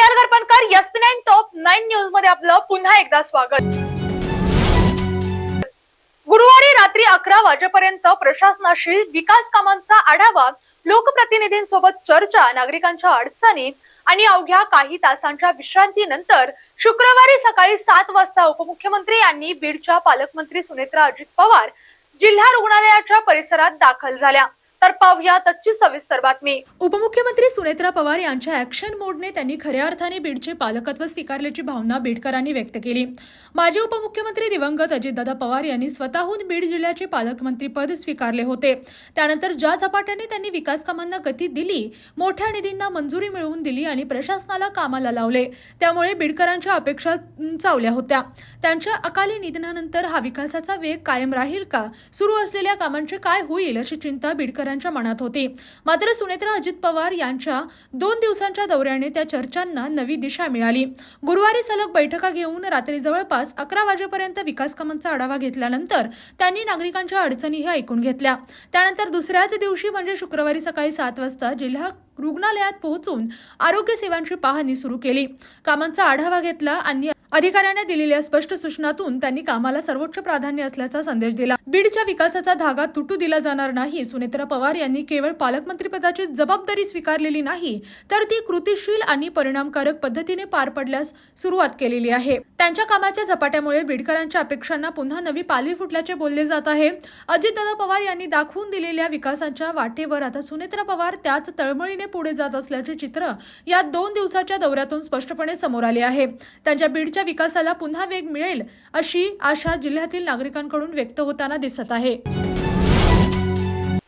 विशाल गरपणकर SP9 top 9 news मध्ये आपलं पुन्हा एकदा स्वागत। गुरुवारी रात्री 11 वाजेपर्यंत प्रशासनाशी विकास कामांचा आढावा, लोकप्रतिनिधींसोबत चर्चा, नागरिकांच्या अडचणी आणि अवघ्या काही तासांच्या विश्रांतीनंतर शुक्रवारी सकाळी 7 वाजता उपमुख्यमंत्री यांनी बीडच्या पालकमंत्री सुनेत्रा अजित पवार जिल्हा रुग्णालयाच्या परिसरात दाखल झाल्या। तर पाहूया त्याची सविस्तर बातमी। उपमुख्यमंत्री सुनेत्रा पवार यांच्या ऍक्शन मोडने त्यांनी खऱ्या अर्थाने बीडचे पालकत्व स्वीकारल्याची भावना बीडकरांनी व्यक्त केली। माजी उपमुख्यमंत्री दिवंगत अजितदादा पवार यांनी स्वतःहून बीड जिल्ह्याचे पालकमंत्रीपद स्वीकारले होते। त्यानंतर ज्या झपाट्याने त्यांनी विकास कामांना गती दिली, मोठ्या निधींना मंजुरी मिळवून दिली आणि प्रशासनाला कामाला लावले, त्यामुळे बीडकरांच्या अपेक्षा उंचावल्या होत्या। त्यांच्या अकाली निधनानंतर हा विकासाचा वेग कायम राहील का, सुरू असलेल्या कामांचे काय होईल अशी चिंता बीडकरांच्या मनात होती। मात्र सुनेत्रा अजित पवार यांच्या 2 दिवसांच्या दौऱ्याने त्या चर्चांना नवी दिशा मिळाली। गुरुवारी सलग बैठका घेऊन रात्री जवळपास 11 वाजेपर्यंत विकास कामांचा आढावा घेतल्यानंतर त्यांनी नागरिकांच्या अडचणीही ऐकून घेतल्या। त्यानंतर दुसऱ्याच दिवशी म्हणजे शुक्रवारी सकाळी 7 वाजता जिल्हा रुग्णालयात पोहोचून आरोग्य सेवांची पाहणी सुरू केली, कामांचा आढावा घेतला आणि अधिकाऱ्यांना दिलेल्या स्पष्ट सूचनांतून त्यांनी कामाला सर्वोच्च प्राधान्य असल्याचा संदेश दिला। बीडच्या विकासाचा धागा तुटू दिला जाणार नाही। सुनेत्रा पवार यांनी केवळ पालकमंत्रीपदाची जबाबदारी स्वीकारलेली नाही, तर ती कृतीशील आणि परिणामकारक पद्धतीने पार पडल्यास सुरुवात केलेली आहे। त्यांच्या कामाच्या झपाट्यामुळे बीडकरांच्या अपेक्षांना पुन्हा नवी पालवी फुटल्याचे बोलले जात आहे। अजितदादा पवार यांनी दाखवून दिलेल्या विकासाच्या वाटेवर आता सुनेत्रा पवार त्याच तळमळीने पुढे जात असल्याचे चित्र या 2 दिवसाच्या दौऱ्यातून स्पष्टपणे समोर आले आहे। त्यांच्या बीडच्या विकासाला पुन्हा वेग मिळेल अशी आशा जिल्ह्यातील नागरिकांकडून व्यक्त होताना दिसत आहे।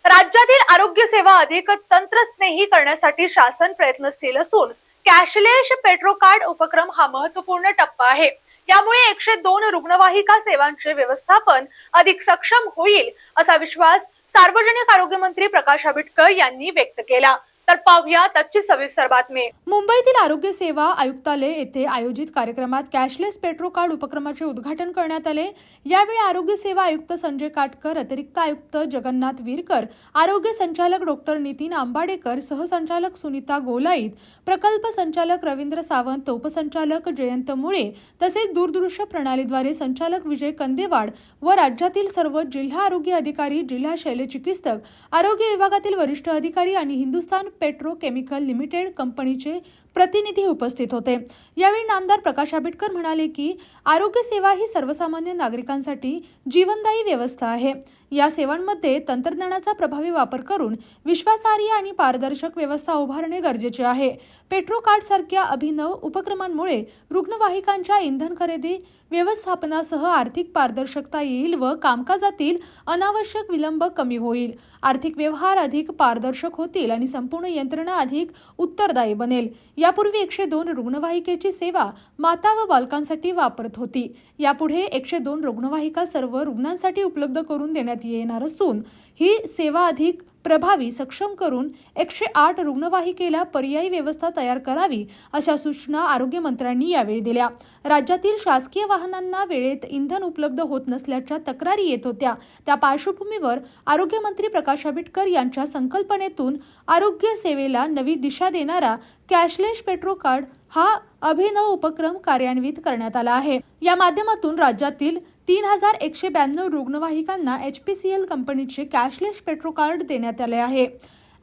राज्यातील आरोग्य सेवा अधिक तंत्रस्नेही करण्यासाठी शासन प्रयत्नशील असून कॅशलेस पेट्रो कार्ड उपक्रम हा महत्त्वपूर्ण टप्पा आहे। यामुळे 102 रुग्णवाहिका सेवांचे व्यवस्थापन अधिक सक्षम होईल असा विश्वास सार्वजनिक आरोग्य मंत्री प्रकाश आंबेडकर यांनी व्यक्त केला। तर पाहूया त्याची सविस्तर बातमी। मुंबईतील आरोग्य सेवा आयुक्तालय येथे आयोजित कार्यक्रमात कॅशलेस पेट्रो कार्ड उपक्रमाचे उद्घाटन करण्यात आले। यावेळी आरोग्य सेवा आयुक्त संजय काटकर, अतिरिक्त आयुक्त जगन्नाथ वीरकर, आरोग्य संचालक डॉक्टर नितीन आंबाडेकर, सहसंचालक सुनीता गोलाईत, प्रकल्प संचालक रवींद्र सावंत, उपसंचालक जयंत मुळे तसेच दूरदृश्य प्रणालीद्वारे संचालक विजय कंदेवाड व राज्यातील सर्व जिल्हा आरोग्य अधिकारी, जिल्हा शल्यचिकित्सक, आरोग्य विभागातील वरिष्ठ अधिकारी आणि हिंदुस्थान पेट्रोकेमिकल लिमिटेड कंपनीचे प्रतिनिधी उपस्थित होते। यावेळी नामदार प्रकाश आंबेडकर म्हणाले की आरोग्य सेवा ही सर्वसामान्य नागरिकांसाठी जीवनदायी व्यवस्था आहे। या सेवांमध्ये तंत्रज्ञानाचा प्रभावी वापर करून विश्वासार्ह आणि पारदर्शक व्यवस्था उभारणे गरजेचे आहे। पेट्रो कार्ड सारख्या अभिनव उपक्रमांमुळे रुग्णवाहिकांच्या इंधन खरेदी व्यवस्थापनासह आर्थिक पारदर्शकता येईल व कामकाजातील अनावश्यक विलंब कमी होईल। आर्थिक व्यवहार अधिक पारदर्शक होतील आणि संपूर्ण यंत्रणा अधिक उत्तरदायी बनेल। यापूर्वी 102 रुग्णवाहिकेची सेवा माता व बालकांसाठी वापरत होती। यापुढे 102 रुग्णवाहिका सर्व रुग्णांसाठी उपलब्ध करून देण्यात येणार असून ही सेवा अधिक प्रभावी सक्षम करून 108 रुग्णवाहिकेला पर्यायी व्यवस्था तयार करावी अशा सूचना आरोग्य मंत्र्यांनी यावेळी दिल्या। राज्यातील शासकीय वाहनांना वेळेत इंधन उपलब्ध होत नसल्याच्या तक्रारी येत होत्या। त्या पार्श्वभूमीवर आरोग्य मंत्री प्रकाश आंबेडकर यांच्या संकल्पनेतून आरोग्य सेवेला नवी दिशा देणारा कॅशलेस पेट्रो कार्ड हा अभिनव उपक्रम कार्यान्वित करण्यात आला आहे। या माध्यमातून राज्यातील 3192 रुग्णवाहिकांना HPCL कंपनीचे कॅशलेस पेट्रो कार्ड देण्यात आले आहे।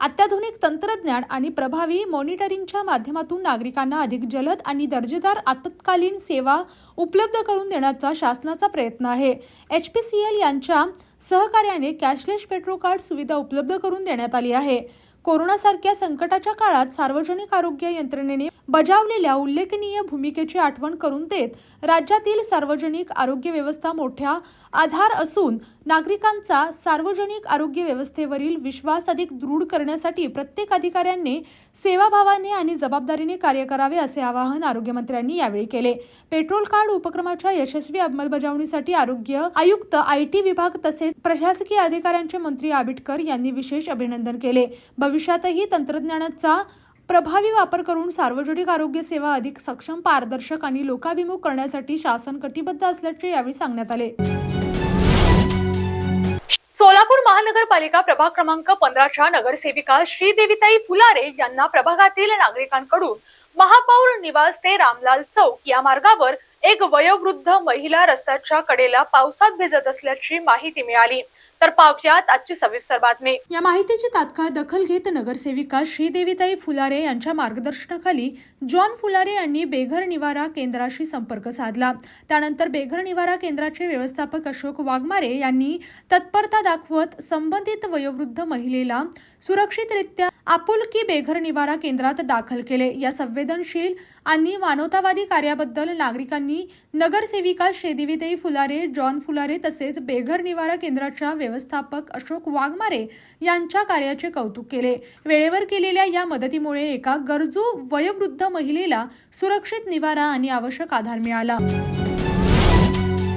अत्याधुनिक तंत्रज्ञान आणि प्रभावी मॉनिटरिंगच्या माध्यमातून नागरिकांना अधिक जलद आणि दर्जेदार आपत्कालीन सेवा उपलब्ध करून देण्याचा शासनाचा प्रयत्न आहे। HPCL यांच्या सहकार्याने कॅशलेस पेट्रो कार्ड सुविधा उपलब्ध करून देण्यात आली आहे। कोरोनासारख्या संकटाच्या काळात सार्वजनिक आरोग्य यंत्रणेने बजावलेल्या उल्लेखनीय भूमिकेची आठवण करून देत राज्यातील सार्वजनिक आरोग्य व्यवस्था मोठा आधार असून नागरिकांचा सार्वजनिक आरोग्य व्यवस्थेवरील विश्वास अधिक दृढ करण्यासाठी प्रत्येक अधिकाऱ्यांनी सेवाभावाने आणि जबाबदारीने कार्य करावे असे आवाहन आरोग्यमंत्र्यांनी यावेळी केले। पेट्रोल कार्ड उपक्रमाच्या यशस्वी अंमलबजावणीसाठी आरोग्य आयुक्त, IT विभाग तसेच प्रशासकीय अधिकाऱ्यांचे मंत्री आंबेडकर यांनी विशेष अभिनंदन केले। भविष्यातही तंत्रज्ञानाचा प्रभावी वापर करून सार्वजनिक आरोग्य सेवा अधिक सक्षम, पारदर्शक आणि लोकाभिमुख करण्यासाठी शासन कटिबद्ध असल्याचे यावेळी सांगण्यात आले। सोलापूर महानगरपालिका प्रभाग क्रमांक 15च्या नगरसेविका श्रीदेवीताई फुलारे यांना प्रभागातील नागरिकांकडून महापौर निवास ते रामलाल चौक या मार्गावर एक वयोवृद्ध महिला रस्त्याच्या कडेला पावसात भिजत असल्याची माहिती मिळाली। तर पावसात आजची सविस्तर बातमी। या माहितीची तात्काळ दखल घेत नगरसेविका श्रीदेवीताई फुलारे यांच्या मार्गदर्शनाखाली जॉन फुलारे यांनी बेघर निवारा केंद्राशी संपर्क साधला। त्यानंतर बेघर निवारा केंद्राचे व्यवस्थापक अशोक वाघमारे यांनी तत्परता दाखवत संबंधित वयोवृद्ध महिलेला सुरक्षितरित्या आपुलकी बेघर निवारा केंद्रात दाखल केले। या संवेदनशील आणि मानवतावादी कार्याबद्दल नागरिकांनी नगरसेविका श्रीदेवीताई फुलारे, जॉन फुलारे तसेच बेघर निवारा केंद्राच्या व्यवस्थापक अशोक वाघमारे यांच्या कार्याचे कौतुक केले। वेळेवर केलेल्या या मदतीमुळे एका गरजू वयोवृद्ध महिलेला सुरक्षित निवारा आणि आवश्यक आधार मिळाला।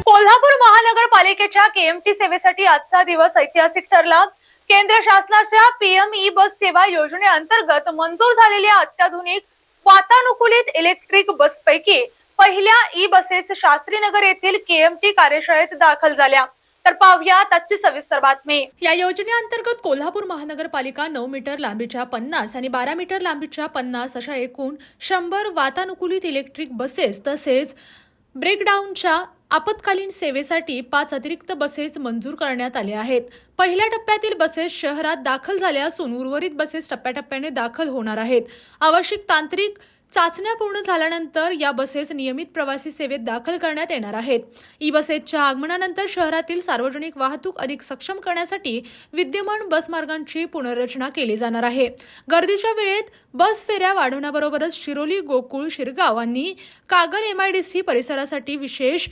कोल्हापूर महानगरपालिकेच्या केएमटी सेवेसाठी आजचा दिवस ऐतिहासिक ठरला। केंद्र शासनाच्या पीएम ई बस सेवा योजनेअंतर्गत मंजूर झालेल्या अत्याधुनिक वातानुकूलित इलेक्ट्रिक बसपैकी पहिल्या ई बसेस शास्त्रीनगर येथील केएमटी कार्यशाळेत दाखल झाल्या। तर पाहूयात आजची सविस्तर बातमी। या योजनेअंतर्गत कोल्हापूर महानगरपालिका 9 मीटर लांबीच्या 50 आणि 12 मीटर लांबीच्या 50 अशा एकूण 100 वातानुकूलित इलेक्ट्रिक बसेस तसेच ब्रेकडाऊनच्या आपत्कालीन सेवेसाठी 5 अतिरिक्त बसेस मंजूर करण्यात आले आहेत। पहिल्या टप्प्यातील बसेस शहरात दाखल झाल्या असून उर्वरित बसेस टप्प्याटप्प्याने दाखल होणार आहेत। आवश्यक तांत्रिक चाचण्या पूर्ण झाल्यानंतर या बसेस नियमित प्रवासी सेवेत दाखल करण्यात येणार आहेत। ई बसेसच्या आगमनानंतर शहरातील सार्वजनिक वाहतूक अधिक सक्षम करण्यासाठी विद्यमान बस मार्गांची पुनर्रचना केली जाणार आहे। गर्दीच्या वेळेत बस फेऱ्या वाढवण्याबरोबरच शिरोली, गोकुळ, शिरगाव आणि कागल MIDC परिसरासाठी विशेष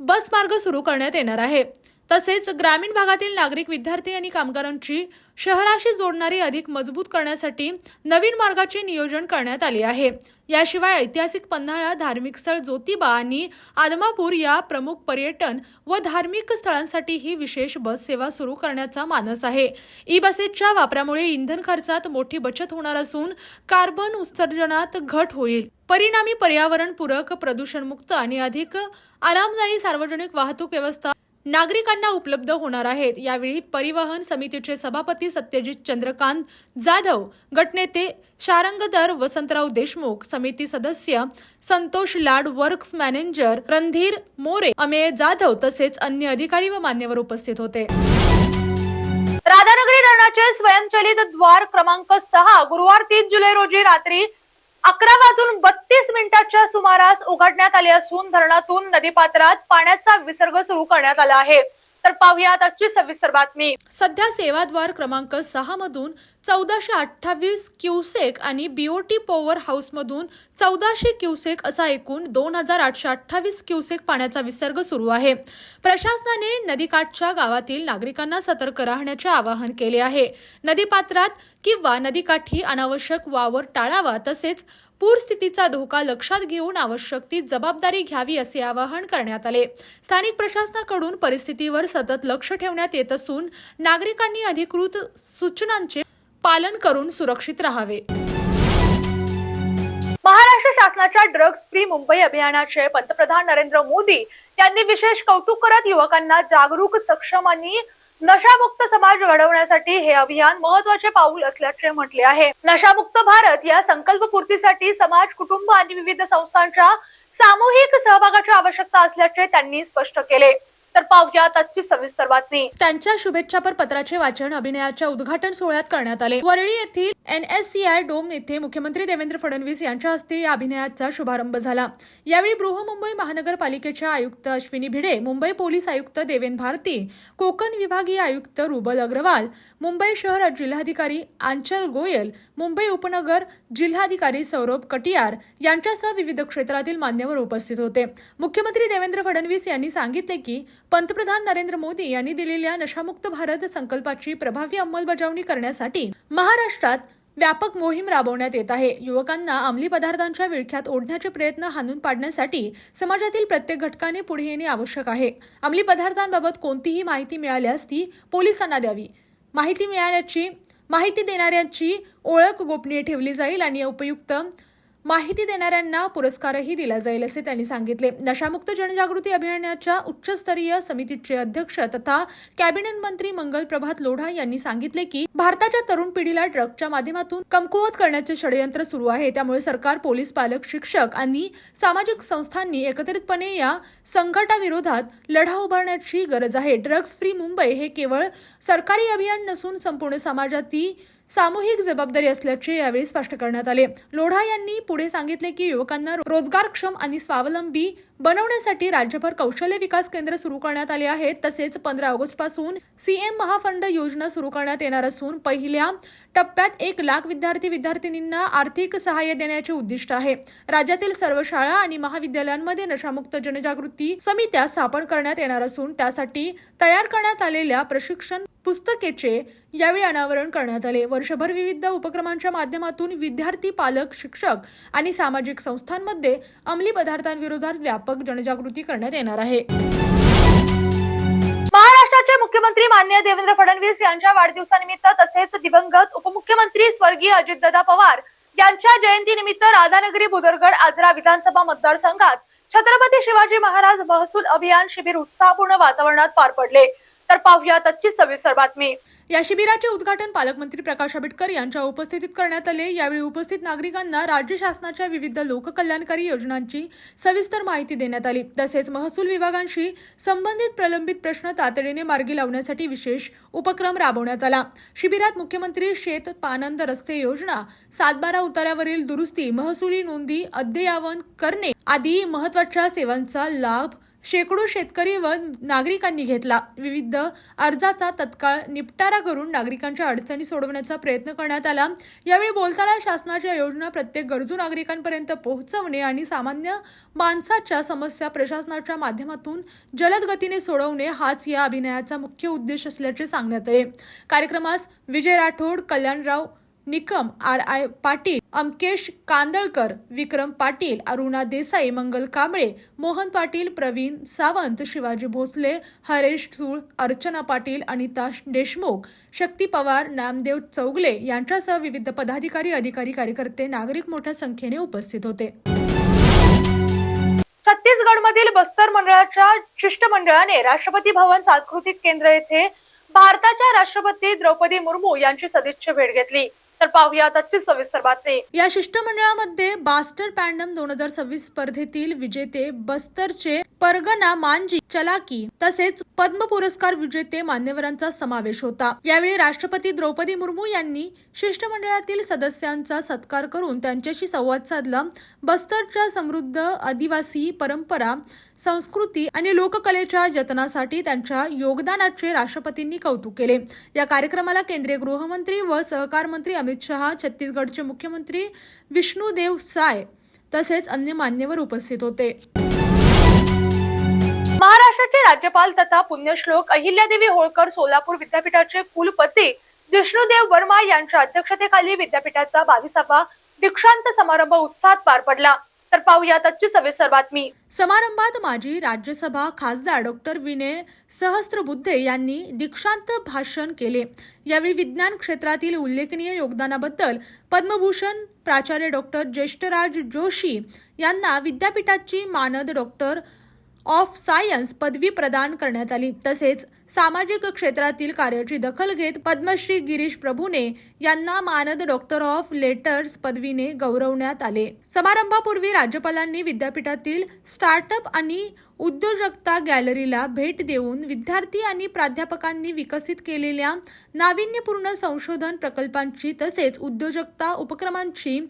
बस मार्ग सुरू करण्यात येणार आहे। तसेच ग्रामीण भागातील नागरिक, विद्यार्थी आणि कामगारांची शहराशी जोडणारी अधिक मजबूत करण्यासाठी नवीन मार्गाचे नियोजन करण्यात आले आहे। याशिवाय ऐतिहासिक पन्हाळा, धार्मिक स्थळ ज्योतिबा आणि आदमापूर या प्रमुख पर्यटन व धार्मिक स्थळांसाठी ही विशेष बस सेवा सुरू करण्याचा मानस आहे। ई बसेसच्या वापरामुळे इंधन खर्चात मोठी बचत होणार असून कार्बन उत्सर्जनात घट होईल। परिणामी पर्यावरणपूरक, प्रदूषणमुक्त आणि अधिक आरामदायी सार्वजनिक वाहतूक व्यवस्था नागरिकांना उपलब्ध होणार आहेत। यावेळी परिवहन समितीचे सभापती सत्यजित चंद्रकांत जाधव, गटनेते शारंगधर वसंतराव देशमुख, समिती सदस्य संतोष लाड, वर्क्स मॅनेजर रणधीर मोरे, अमेय जाधव तसेच अन्य अधिकारी व मान्यवर उपस्थित होते। राधानगरी धरणाचे स्वयंचलित द्वार क्रमांक 6 गुरुवार 30 जुलै रोजी रात्री 11:32 सुमारास उघडण्यात आले असून धरणातून नदीपात्रात पाण्याचा विसर्ग सुरू करण्यात आला आहे। तर पाहूयात आजची सविस्तर बातमी। सध्या सेवाद्वार क्रमांक 6 मधून 1428 क्युसेक आणि बीओटी पॉवर हाऊस मधून 1400 क्युसेक असा एकूण 2828 क्युसेक पाण्याचा विसर्ग सुरू आहे। प्रशासनाने नदीकाठच्या गावातील नागरिकांना सतर्क राहण्याचे आवाहन केले आहे। नदीपात्रात किंवा नदीकाठी अनावश्यक वावर टाळावा तसेच पूरस्थितीचा धोका लक्षात घेऊन आवश्यक ती जबाबदारी घ्यावी असे आवाहन करण्यात आले। स्थानिक प्रशासनाकडून परिस्थितीवर सतत लक्ष ठेवण्यात येत असून नागरिकांनी अधिकृत सूचनांचे पालन करून सुरक्षित राहावे। महाराष्ट्र शासनाच्या ड्रग्ज फ्री मुंबई अभियानाचे पंतप्रधान नरेंद्र मोदी यांनी विशेष कौतुक करत युवकांना जागरूक, सक्षम आणि नशामुक्त समाज घडवण्यासाठी हे अभियान महत्त्वाचे पाऊल असल्याचे म्हटले आहे। नशामुक्त भारत या संकल्पपूर्तीसाठी समाज, कुटुंब आणि विविध संस्थांच्या सामूहिक सहभागाची आवश्यकता असल्याचे त्यांनी स्पष्ट केले। तर पाहूयात आजची सविस्तर बातमी। त्यांच्या शुभेच्छापर पत्राचे वाचन अभियानाच्या उद्घाटन सोहळ्यात करण्यात आले। वरळी येथील NSCI डोम येथे मुख्यमंत्री देवेंद्र फडणवीस यांच्या हस्ते या अभियानाचा शुभारंभ झाला। यावेळी बृहन्मुंबई महानगरपालिकेच्या आयुक्त अश्विनी भिडे, मुंबई पोलीस आयुक्त देवेंद्र भारती, कोकण विभागीय आयुक्त रुबल अग्रवाल, मुंबई शहर जिल्हाधिकारी आंचल गोयल, मुंबई उपनगर जिल्हाधिकारी सौरभ कटियार यांच्यासह विविध क्षेत्रातील मान्यवर उपस्थित होते। मुख्यमंत्री देवेंद्र फडणवीस यांनी सांगितले की पंतप्रधान नरेंद्र मोदी यांनी दिलेल्या नशामुक्त भारत संकल्पाची प्रभावी अंमलबजावणी करण्यासाठी महाराष्ट्रात व्यापक मोहीम राबवण्यात येत आहे। युवकांना अंमली पदार्थांच्या विळख्यात ओढण्याचे प्रयत्न हाणून पाडण्यासाठी समाजातील प्रत्येक घटकाने पुढे येणे आवश्यक आहे। अंमली पदार्थांबाबत कोणतीही माहिती मिळाल्यास ती पोलिसांना द्यावी। माहिती देणाऱ्यांची ओळख गोपनीय ठेवली जाईल आणि उपयुक्त माहिती देणाऱ्यांना पुरस्कारही दिला जाईल असे त्यांनी सांगितले. नशामुक्त जनजागृती अभियानाच्या उच्चस्तरीय समितीचे अध्यक्ष तथा कॅबिनेट मंत्री मंगल प्रभात लोढा यांनी सांगितले की भारताच्या तरुण पिढीला ड्रग्जच्या माध्यमातून कमकुवत करण्याचे षडयंत्र सुरू आहे. त्यामुळे सरकार, पोलीस, पालक, शिक्षक आणि सामाजिक संस्थांनी एकत्रितपणे या संकटाविरोधात लढा उभारण्याची गरज आहे. ड्रग्ज फ्री मुंबई हे केवळ सरकारी अभियान नसून संपूर्ण समाजाची सामूहिक जबाबदारी असल्याचे यावेळी स्पष्ट करण्यात आले. लोढा यांनी पुढे सांगितले की युवकांना रोजगारक्षम आणि स्वावलंबी बनवण्यासाठी राज्यभर कौशल्य विकास केंद्र सुरू करण्यात आले आहेत. तसेच 15 ऑगस्ट पासून सीएम महाफंड योजना सुरू करण्यात येणार असून पहिल्या टप्प्यात 1 लाख विद्यार्थी-विद्यार्थिनींना आर्थिक सहाय्य देण्याचे उद्दिष्ट आहे. राज्यातील सर्व शाळा आणि महाविद्यालयांमध्ये नशामुक्त जनजागृती समित्या स्थापन करण्यात येणार असून त्यासाठी तयार करण्यात आलेल्या प्रशिक्षण पुस्तिकेचे यावेळी अनावरण करण्यात आले. वर्षभर विविध उपक्रमांच्या माध्यमातून विद्यार्थी, पालक, शिक्षक आणि सामाजिक संस्थांमध्ये अंमली पदार्थांविरोधात व्यापक जनजागृती करण्यात येणार आहे. महाराष्ट्राचे मुख्यमंत्री माननीय देवेंद्र फडणवीस यांच्या वाढदिवसानिमित्त तसेच दिवंगत उपमुख्यमंत्री स्वर्गीय अजितदादा पवार यांच्या जयंतीनिमित्त राधानगरी, बुदरगड, आजरा विधानसभा मतदारसंघात छत्रपती शिवाजी महाराज महसूल अभियान शिबिर उत्साहपूर्ण वातावरणात पार पडले. तर पाहूया त्याची सविस्तर बातमी. या शिबिराचे उद्घाटन पालकमंत्री प्रकाश आंबेडकर यांच्या उपस्थितीत करण्यात आले. यावेळी उपस्थित नागरिकांना राज्य शासनाच्या विविध लोककल्याणकारी योजनांची सविस्तर माहिती देण्यात आली. तसेच महसूल विभागांशी संबंधित प्रलंबित प्रश्न तातडीने मार्गी लावण्यासाठी विशेष उपक्रम राबवण्यात आला. शिबिरात मुख्यमंत्री शेत पानंद रस्ते योजना, 7-12 उतार्यावरील दुरुस्ती, महसुली नोंदी अद्ययावत करणे आदी महत्त्वाच्या सेवांचा लाभ शेकडो शेतकरी व नागरिकांनी घेतला. विविध अर्जाचा तत्काळ निपटारा करून नागरिकांच्या अडचणी सोडवण्याचा प्रयत्न करण्यात आला. यावेळी बोलताना शासनाच्या योजना प्रत्येक गरजू नागरिकांपर्यंत पोहोचवणे आणि सामान्य माणसाच्या समस्या प्रशासनाच्या माध्यमातून जलद गतीने सोडवणे हाच या अभियानाचा मुख्य उद्देश असल्याचे सांगण्यात आले. कार्यक्रमास विजय राठोड, कल्याणराव निकम, RI पाटील, अमकेश कांदळकर, विक्रम पाटील, अरुणा देसाई, मंगल कांबळे, मोहन पाटील, प्रवीण सावंत, शिवाजी भोसले, हरेश सूळ, अर्चना पाटील, अनिता देशमुख, शक्ती पवार, नामदेव चौगले यांच्यासह विविध पदाधिकारी, अधिकारी, कार्यकर्ते, नागरिक मोठ्या संख्येने उपस्थित होते. छत्तीसगडमधील बस्तर मंडळाच्या शिष्टमंडळाने राष्ट्रपती भवन सांस्कृतिक केंद्र येथे भारताच्या राष्ट्रपती द्रौपदी मुर्मू यांची सदिच्छा भेट घेतली. तर पाहूया त्याची सविस्तर बातमी. या शिष्टमंडळामध्ये बास्टर पॅन्डम 2026 स्पर्धेतील विजेते बस्तरचे परगना मांजी चलाकी तसेच पद्म पुरस्कार विजेते मान्यवरांचा समावेश होता. यावेळी राष्ट्रपती द्रौपदी मुर्मू यांनी शिष्टमंडळातील सदस्यांचा सत्कार करून त्यांच्याशी संवाद साधला. बस्तरच्या समृद्ध आदिवासी परंपरा, संस्कृती आणि लोककलेच्या जतनासाठी त्यांच्या योगदानाचे राष्ट्रपतींनी कौतुक केले. या कार्यक्रमाला केंद्रीय गृहमंत्री व सहकार मंत्री अमित शहा, छत्तीसगडचे मुख्यमंत्री विष्णुदेव साय तसेच अन्य मान्यवर उपस्थित होते. महाराष्ट्राचे राज्यपाल तथा पुण्यश्लोक अहिल्यादेवी होळकर सोलापूर विद्यापीठाचे कुलपती विष्णुदेव वर्मा यांच्या अध्यक्षतेखाली विद्यापीठाचा 22वा दीक्षांत समारंभ उत्साहात पार पडला. तर पाहूया त्याची सविस्तर बातमी. समारंभात माजी राज्यसभा खासदार डॉक्टर विनय सहस्त्रबुद्धे यांनी दीक्षांत भाषण केले. यावेळी विज्ञान क्षेत्रातील उल्लेखनीय योगदानाबद्दल पद्मभूषण प्राचार्य डॉक्टर ज्येष्ठराज जोशी यांना विद्यापीठाची मानद डॉक्टर ऑफ सायन्स पदवी प्रदान करण्यात आली. तसेच सामाजिक क्षेत्रातील कार्याची दखल घेत पद्मश्री गिरीश प्रभुने यांना मानद डॉक्टर ऑफ लेटर्स पदवीने गौरवण्यात आले. समारंभापूर्वी राज्यपालांनी विद्यापीठातील स्टार्टअप आणि उद्योजकता गॅलरीला भेट देऊन विद्यार्थी आणि प्राध्यापकांनी विकसित केलेल्या नाविन्यपूर्ण संशोधन प्रकल्पांची तसेच उद्योजकता उपक्रमांची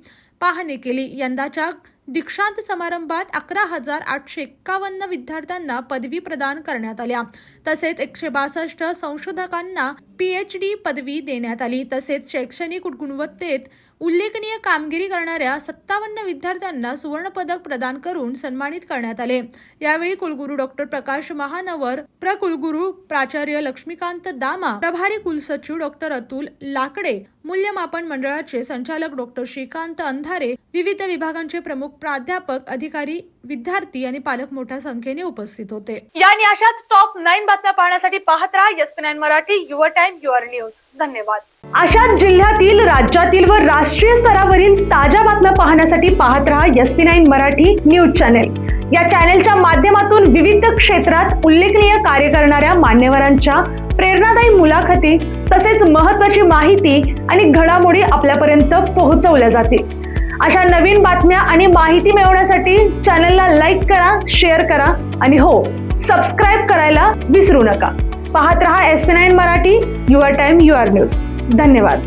पाहणी केली. यंदाच्या दीक्षांत समारंभात 11,851 विद्यार्थ्यांना पदवी प्रदान करण्यात आल्या. तसेच 162 संशोधकांना PhD पदवी देण्यात आली. तसेच शैक्षणिक गुणवत्तेत उल्लेखनीय कामगिरी करणाऱ्या 57 विद्यार्थ्यांना सुवर्ण पदक प्रदान करून सन्मानित करण्यात आले. यावेळी कुलगुरू डॉक्टर प्रकाश महानवर, प्रकुलगुरू प्राचार्य लक्ष्मीकांत दामा, प्रभारी कुलसचिव डॉक्टर अतुल लाकडे, मूल्यमापन मंडळाचे संचालक डॉक्टर श्रीकांत अंधारे, विविध विभागांचे प्रमुख प्राध्यापक, अधिकारी, विद्यार्थी आणि पालक मोठ्या संख्येने उपस्थित होते. यानी अशाच टॉप 9 बातम्या पाहण्यासाठी पाहत राहा ESPN Marathi, your time, your news. धन्यवाद. अशाच जिल्ह्यातील, राज्यातील व राष्ट्रीय स्तरावरील ताज्या बातम्या पाहण्यासाठी पाहत रहा SP9 मराठी न्यूज चॅनेल। या चॅनेलच्या माध्यमातून विविध क्षेत्रात उल्लेखनीय कार्य करणाऱ्या मान्यवरांच्या प्रेरणादायी मुलाखती तसेच महत्त्वाची माहिती आणि घडामोडी आपल्यापर्यंत पोहोचवल्या जातील। अशा नवीन बातम्या आणि माहिती मिळवण्यासाठी चॅनलला लाईक करा, शेअर करा आणि हो, सबस्क्राईब करायला विसरू नका। पाहत रहा SP9 Marathi, your time your news. धन्यवाद।